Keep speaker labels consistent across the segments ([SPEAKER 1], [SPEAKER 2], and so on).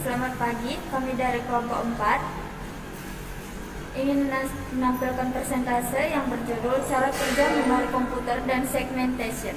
[SPEAKER 1] Selamat pagi, kami dari kelompok 4 ingin menampilkan persentase yang berjudul Cara Kerja Memori Komputer dan Segmentation.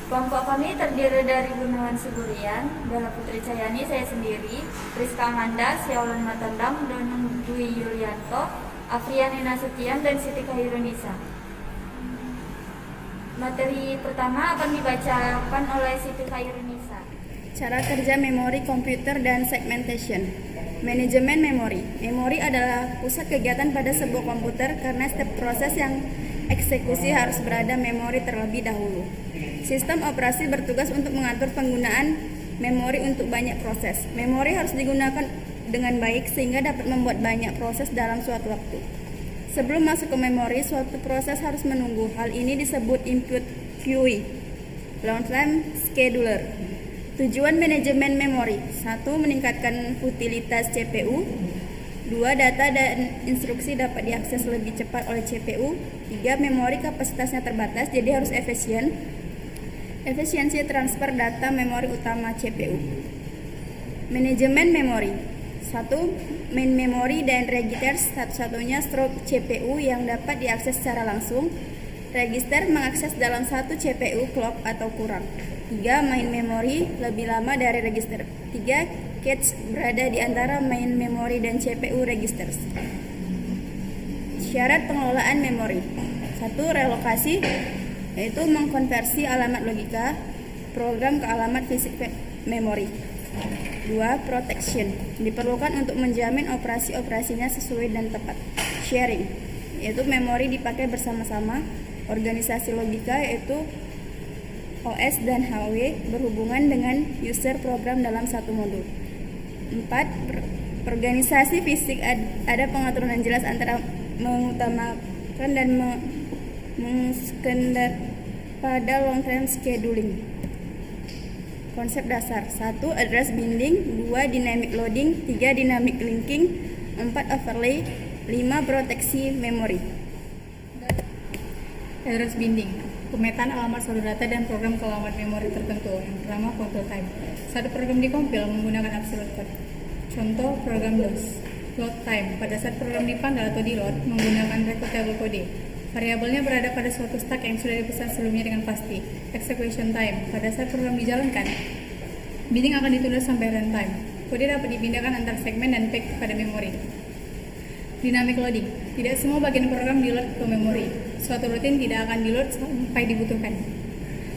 [SPEAKER 1] Kelompok kami terdiri dari Gunawan Siburian, Bella Putri Cahyani, saya sendiri, Rizka Amanda, Siaulan Matandang, Donung Dwi Yulianto, Afriani Nasution, dan Siti Khairunisa. Materi pertama akan dibacakan oleh Siti Khairunisa.
[SPEAKER 2] Cara kerja memori komputer dan segmentation. Manajemen memori. Memori adalah pusat kegiatan pada sebuah komputer karena setiap proses yang eksekusi harus berada memori terlebih dahulu. Sistem operasi bertugas untuk mengatur penggunaan memori untuk banyak proses. Memori harus digunakan dengan baik sehingga dapat membuat banyak proses dalam suatu waktu. Sebelum masuk ke memori, suatu proses harus menunggu. Hal ini disebut input queue, long time scheduler. Tujuan manajemen memori: 1. Meningkatkan utilitas CPU. 2. Data dan instruksi dapat diakses lebih cepat oleh CPU. 3. Memori kapasitasnya terbatas, jadi harus efisien. Efisiensi transfer data memori utama CPU. Manajemen memori: 1. Main memory dan registers, satu-satunya stroke CPU yang dapat diakses secara langsung. Register mengakses dalam satu CPU clock atau kurang. 3. Main memory lebih lama dari register. 3. Cache berada di antara main memory dan CPU registers. Syarat pengelolaan memori: 1. Relokasi, yaitu mengkonversi alamat logika program ke alamat fisik memori. 2. Protection, diperlukan untuk menjamin operasi-operasinya sesuai dan tepat. Sharing, yaitu memori dipakai bersama-sama. Organisasi logika, yaitu OS dan HW berhubungan dengan user program dalam satu modul. 4. Organisasi fisik, ada pengaturan yang jelas antara mengutamakan dan mengskandar pada long term scheduling. Konsep dasar: 1. Address binding. 2. Dynamic loading. 3. Dynamic linking. 4. Overlay. 5. Proteksi memori.
[SPEAKER 3] Address binding, pemetaan alamat suatu data dan program ke alamat memori tertentu. Yang pertama, control type. Satu program dikompil menggunakan absolute code. Contoh program DOS. Load time, pada saat program dipanggil atau di-load menggunakan record kode. Variabelnya berada pada suatu stack yang sudah dipesan sebelumnya dengan pasti. Execution time, pada saat program dijalankan, binding akan ditunda sampai runtime. Kode dapat dipindahkan antar segmen dan page pada memori. Dynamic loading, tidak semua bagian program di-load ke memori. Suatu rutin tidak akan di-load sampai dibutuhkan.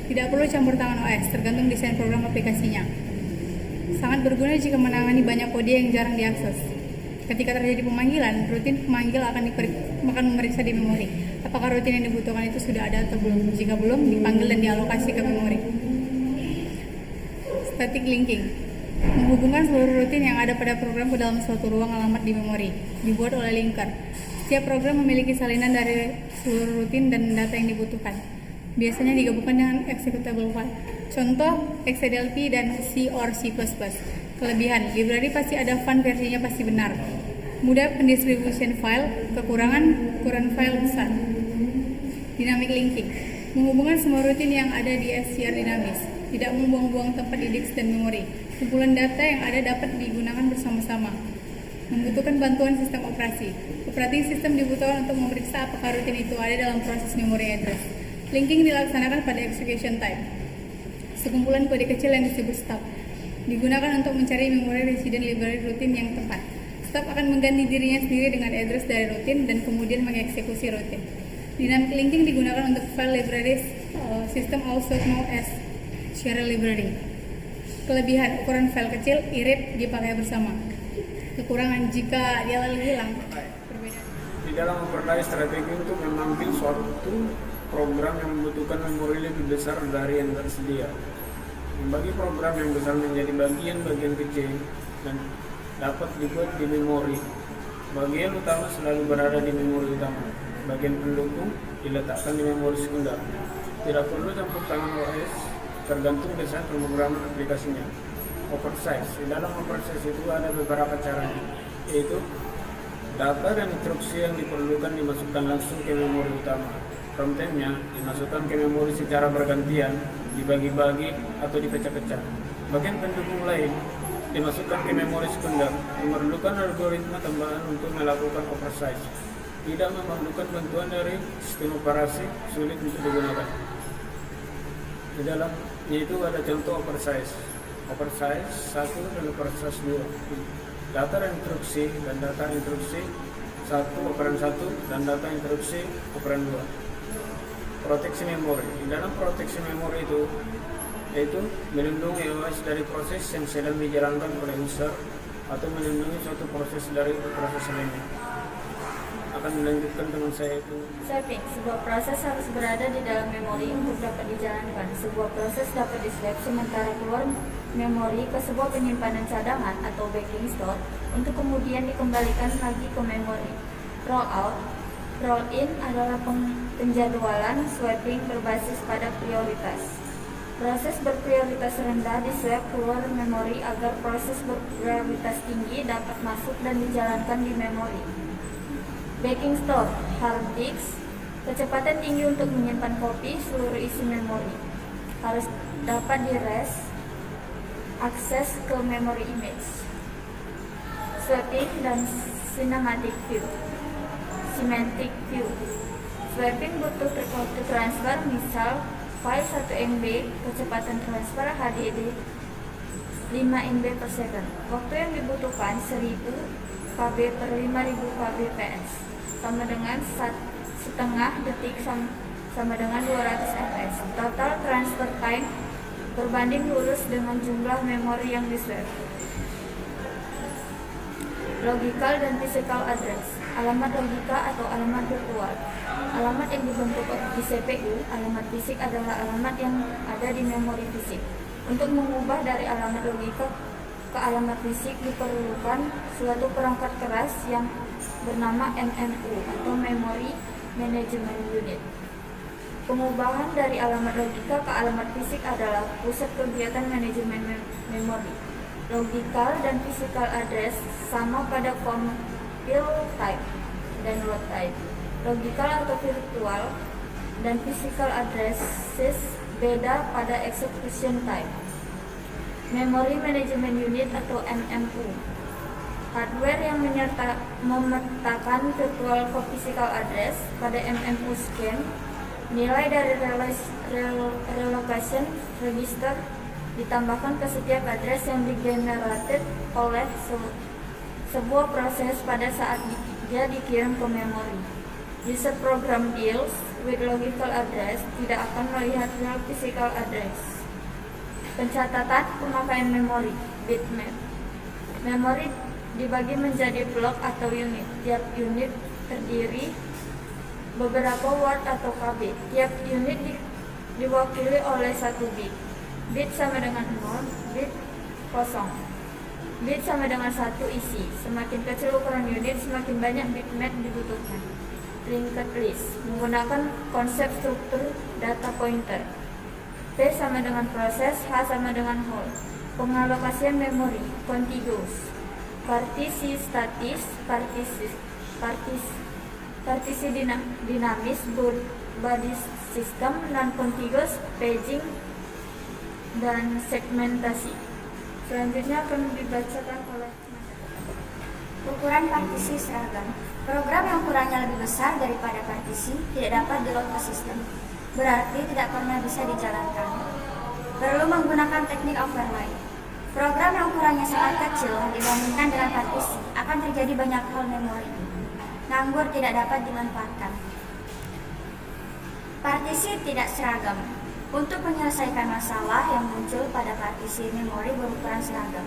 [SPEAKER 3] Tidak perlu campur tangan OS, tergantung desain program aplikasinya. Sangat berguna jika menangani banyak kode yang jarang diakses. Ketika terjadi pemanggilan, rutin pemanggil akan memeriksa di memori apakah rutin yang dibutuhkan itu sudah ada atau belum. Jika belum, dipanggil dan dialokasi ke memori. Static linking, menghubungkan seluruh rutin yang ada pada program ke dalam suatu ruang alamat di memori, dibuat oleh linker. Setiap program memiliki salinan dari seluruh rutin dan data yang dibutuhkan. Biasanya digabungkan dengan executable file. Contoh XDLP dan C or C++. Kelebihan, library pasti ada fun, versinya pasti benar. Mudah pendistribusian file, kekurangan ukuran file besar. Dynamic linking, menghubungkan semua rutin yang ada di SCR dinamis, tidak membuang-buang tempat di disk dan memori. Kumpulan data yang ada dapat digunakan bersama-sama. Membutuhkan bantuan sistem operasi. Operating system dibutuhkan untuk memeriksa apakah rutin itu ada dalam proses memory address. Linking dilaksanakan pada execution time. Sekumpulan kode kecil yang disebut stub digunakan untuk mencari memori resident library rutin yang tepat. Stub akan mengganti dirinya sendiri dengan address dari rutin dan kemudian mengeksekusi rutin. Dynamic linking digunakan untuk file libraries, system also known as shared library. Kelebihan, ukuran file kecil, irit, dipakai bersama. Kekurangan, jika dia lalu hilang.
[SPEAKER 4] Di dalam memperdaya strategi untuk mengambil suatu program yang membutuhkan memori lebih besar dari yang tersedia. Membagi program yang besar menjadi bagian-bagian kecil dan dapat dibuat di memori. Bagian utama selalu berada di memori utama. Bagian pendukung diletakkan di memori sekunder. Tidak perlu campur tangan OS, tergantung desain pemrograman aplikasinya. Oversize, di dalam oversize itu ada beberapa caranya, yaitu data dan instruksi yang diperlukan dimasukkan langsung ke memori utama. Kontennya dimasukkan ke memori secara bergantian, dibagi-bagi atau dipecah-pecah. Bagian pendukung lain dimasukkan ke memori sekunder, memerlukan algoritma tambahan untuk melakukan oversize. Tidak memerlukan bantuan dari sistem operasi, sulit untuk digunakan. Di dalam yaitu ada contoh oversize 1 dan oversize 2. Data instruksi dan data instruksi 1 operan 1 dan data instruksi operan 2. Proteksi memori. Di dalam proteksi memori itu yaitu melindungi OS dari proses yang sedang dijalankan oleh user atau melindungi suatu proses dari proses lainnya. Akan melanjutkan teman saya itu.
[SPEAKER 1] Swapping. Sebuah proses harus berada di dalam memori untuk dapat dijalankan. Sebuah proses dapat di-swap sementara keluar memori ke sebuah penyimpanan cadangan atau backing store untuk kemudian dikembalikan lagi ke memori. Rollout. Roll-in adalah penjadwalan swapping berbasis pada prioritas. Proses berprioritas rendah di-swap keluar memori agar proses berprioritas tinggi dapat masuk dan dijalankan di memori. Backing store, hard disk, kecepatan tinggi untuk menyimpan kopi seluruh isi memori. Harus dapat di-rest, akses ke memori image. Swapping dan cinematic view. Semantic view. Swapping butuh waktu transfer, misal file 1 MB, kecepatan transfer HDD 5 MB per second. Waktu yang dibutuhkan 1000 KB per 5000 kbps, sama dengan setengah detik sama dengan 200 fps. Total transfer time berbanding lurus dengan jumlah memori yang di-swap. Logical dan physical address. Alamat logika atau alamat virtual. Alamat yang dibentuk di CPU, alamat fisik adalah alamat yang ada di memori fisik. Untuk mengubah dari alamat logika ke alamat fisik diperlukan suatu perangkat keras yang bernama MMU atau Memory Management Unit. Pengubahan dari alamat logika ke alamat fisik adalah pusat kegiatan manajemen memori. Logical dan physical address sama pada compile type dan load type. Logical atau virtual dan physical addresses beda pada execution type. Memory Management Unit atau MMU. Hardware yang memetakan virtual ke physical address pada MMU scan. Nilai dari relocation register ditambahkan ke setiap address yang digenerated oleh sebuah proses pada saat dia dikirim ke memori. User program deals with logical address tidak akan melihat real physical address. Pencatatan pemakaian memori, bitmap. Memori dibagi menjadi blok atau unit. Tiap unit terdiri beberapa word atau KB. Tiap unit diwakili oleh 1 bit. Bit sama dengan 0, bit kosong. Bit sama dengan 1 isi. Semakin kecil ukuran unit, semakin banyak bitmap dibutuhkan. Linked list menggunakan konsep struktur data pointer. P sama dengan proses, H sama dengan whole. Pengalokasian memori, contiguous. Partisi statis, partisi dinamis, body system, non-contiguous, paging, dan segmentasi. Selanjutnya akan dibacakan oleh
[SPEAKER 5] ukuran partisi seragam. Program yang ukurannya lebih besar daripada partisi tidak dapat di-load ke sistem, berarti tidak pernah bisa dijalankan. Perlu menggunakan teknik overlay. Program yang ukurannya sangat kecil dibandingkan dengan partisi akan terjadi banyak hal memori. Nganggur tidak dapat dimanfaatkan. Partisi tidak seragam. Untuk menyelesaikan masalah yang muncul pada partisi memori berukuran seragam.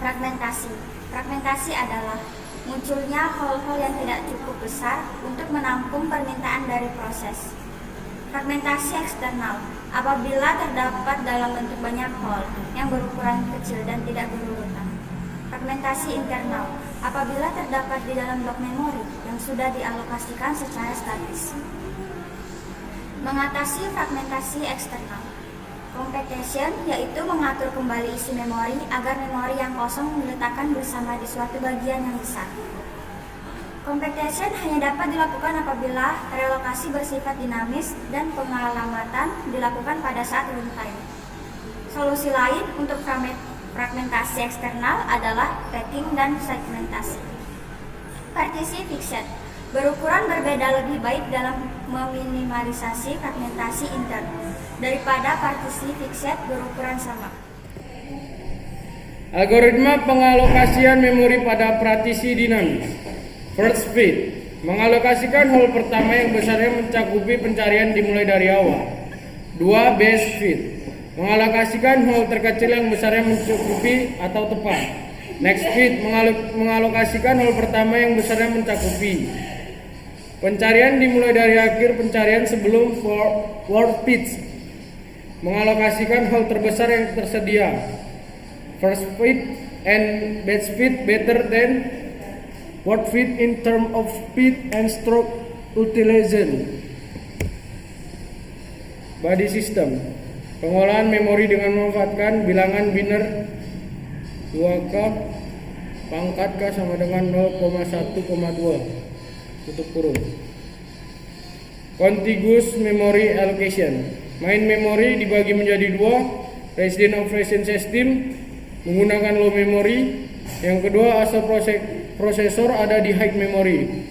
[SPEAKER 5] Fragmentasi. Fragmentasi adalah munculnya hole-hole yang tidak cukup besar untuk menampung permintaan dari proses. Fragmentasi eksternal. Apabila terdapat dalam bentuk banyak hole yang berukuran kecil dan tidak berurutan. Fragmentasi internal. Apabila terdapat di dalam blok memori yang sudah dialokasikan secara statis. Mengatasi fragmentasi eksternal. Computation yaitu mengatur kembali isi memori agar memori yang kosong diletakkan bersama di suatu bagian yang besar. Computation hanya dapat dilakukan apabila relokasi bersifat dinamis dan pengalamatan dilakukan pada saat runtime. Solusi lain untuk fragmentasi eksternal adalah packing dan segmentasi. Partisi fixed berukuran berbeda lebih baik dalam meminimalisasi fragmentasi intern daripada partisi fixed berukuran sama.
[SPEAKER 6] Algoritma pengalokasian memori pada partisi dinamis. First fit mengalokasikan hole pertama yang besarnya mencakupi pencarian dimulai dari awal. 2. Base fit mengalokasikan hole terkecil yang besarnya mencukupi atau tepat. Next fit mengalokasikan hole pertama yang besarnya mencakupi pencarian dimulai dari akhir pencarian sebelum forward fit mengalokasikan hole terbesar yang tersedia. First fit and best fit better than what fit in term of fit and stroke utilization. Body system pengolahan memori dengan memanfaatkan bilangan biner 2K pangkat K sama dengan 0,1,2 tutup kurung. Contiguous memory allocation main memory dibagi menjadi dua, resident operation system menggunakan low memory, yang kedua asal prosesor ada di high memory.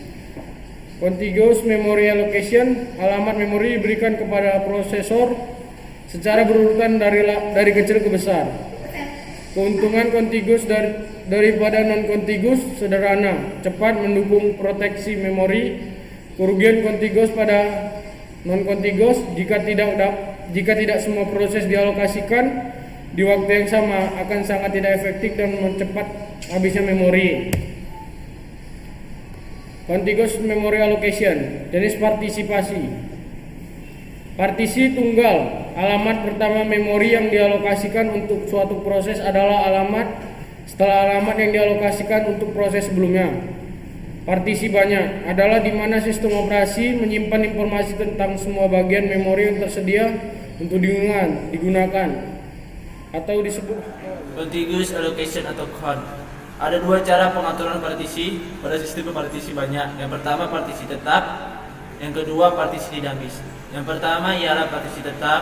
[SPEAKER 6] Contiguous memory allocation alamat memori diberikan kepada prosesor secara berurutan dari kecil ke besar. Keuntungan contiguous daripada non-contiguous sederhana, cepat, mendukung proteksi memori. Kerugian contiguous pada non-contiguous jika tidak semua proses dialokasikan di waktu yang sama akan sangat tidak efektif dan mempercepat habisnya memori. Contiguous memory allocation jenis partisipasi. Partisi tunggal alamat pertama memori yang dialokasikan untuk suatu proses adalah alamat setelah alamat yang dialokasikan untuk proses sebelumnya. Partisi banyak adalah di mana sistem operasi menyimpan informasi tentang semua bagian memori yang tersedia untuk digunakan atau disebut
[SPEAKER 7] contiguous allocation atau CON. Ada dua cara pengaturan partisi pada sistem partisi banyak. Yang pertama partisi tetap, yang kedua partisi dinamis. Yang pertama ialah partisi tetap,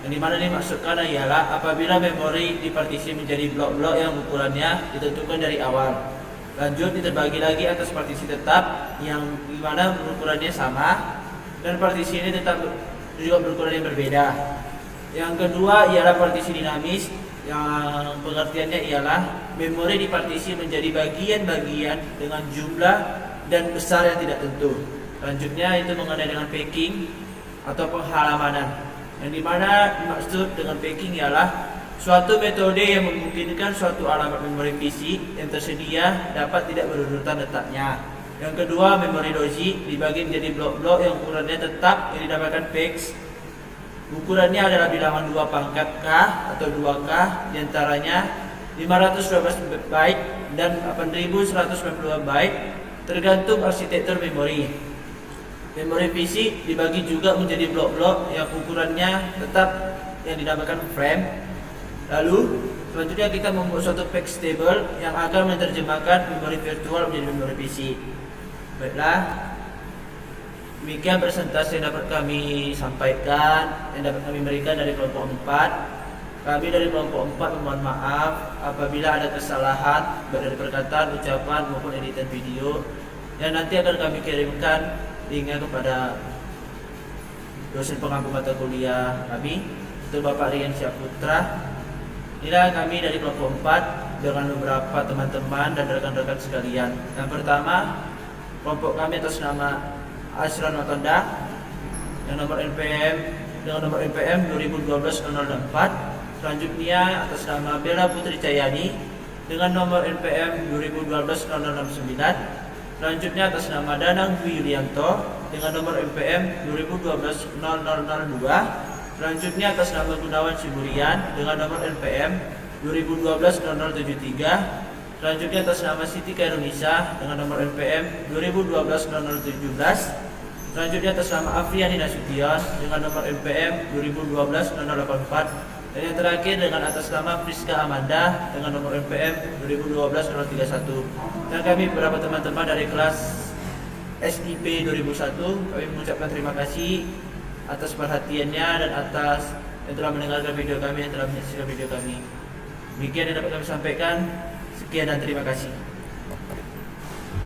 [SPEAKER 7] yang dimana dimaksudkan ialah apabila memori dipartisi menjadi blok-blok yang ukurannya ditentukan dari awal. Lanjut diterbagi lagi atas partisi tetap yang dimana ukurannya sama, dan partisi ini tetap juga berukuran yang berbeda. Yang kedua ialah partisi dinamis, yang pengertiannya ialah memori dipartisi menjadi bagian-bagian dengan jumlah dan besar yang tidak tentu. Selanjutnya itu mengenai dengan packing atau penghalamanan, yang dimana dimaksud dengan packing ialah suatu metode yang memungkinkan suatu alamat memori PC yang tersedia dapat tidak berurutan letaknya. Yang kedua, memori logic dibagi menjadi blok-blok yang ukurannya tetap yang dinamakan PEX. Ukurannya adalah bilangan 2 pangkat K atau 2K, diantaranya 512 byte dan 8190 byte tergantung arsitektur memori. Memori PC dibagi juga menjadi blok-blok yang ukurannya tetap yang dinamakan frame. Lalu selanjutnya kita membuat suatu PEX table yang akan menerjemahkan memori virtual menjadi memori PC. Baiklah, demikian presentasi yang dapat kami sampaikan, yang dapat kami berikan dari kelompok 4. Kami dari kelompok 4 memohon maaf apabila ada kesalahan baik dari perkataan, ucapan maupun editan video, yang nanti akan kami kirimkan linknya kepada dosen pengampu mata kuliah kami, itu Bapak Rian Syaputra. Inilah kami dari kelompok 4 dengan beberapa teman-teman dan rekan-rekan sekalian. Yang pertama, kelompok kami atas nama Asran Matonda dengan nomor NPM 2012-004. Selanjutnya atas nama Bella Putri Cahyani dengan nomor NPM 2012-069. Selanjutnya atas nama Danang Dwi Yulianto dengan nomor NPM 2012-0002. Selanjutnya atas nama Gunawan Siburian dengan nomor NPM 2012-0073. Selanjutnya atas nama Siti Kairunisa dengan nomor NPM 2012-0017. Selanjutnya atas nama Afriani Nasution dengan nomor NPM 2012-0084. Dan yang terakhir dengan atas nama Friska Amanda dengan nomor NPM 2012-031. Dan kami beberapa teman-teman dari kelas SIP 2001 kami mengucapkan terima kasih atas perhatiannya dan atas yang telah mendengarkan video kami, yang telah menyaksikan video kami. Demikian yang dapat kami sampaikan. Sekian dan terima kasih.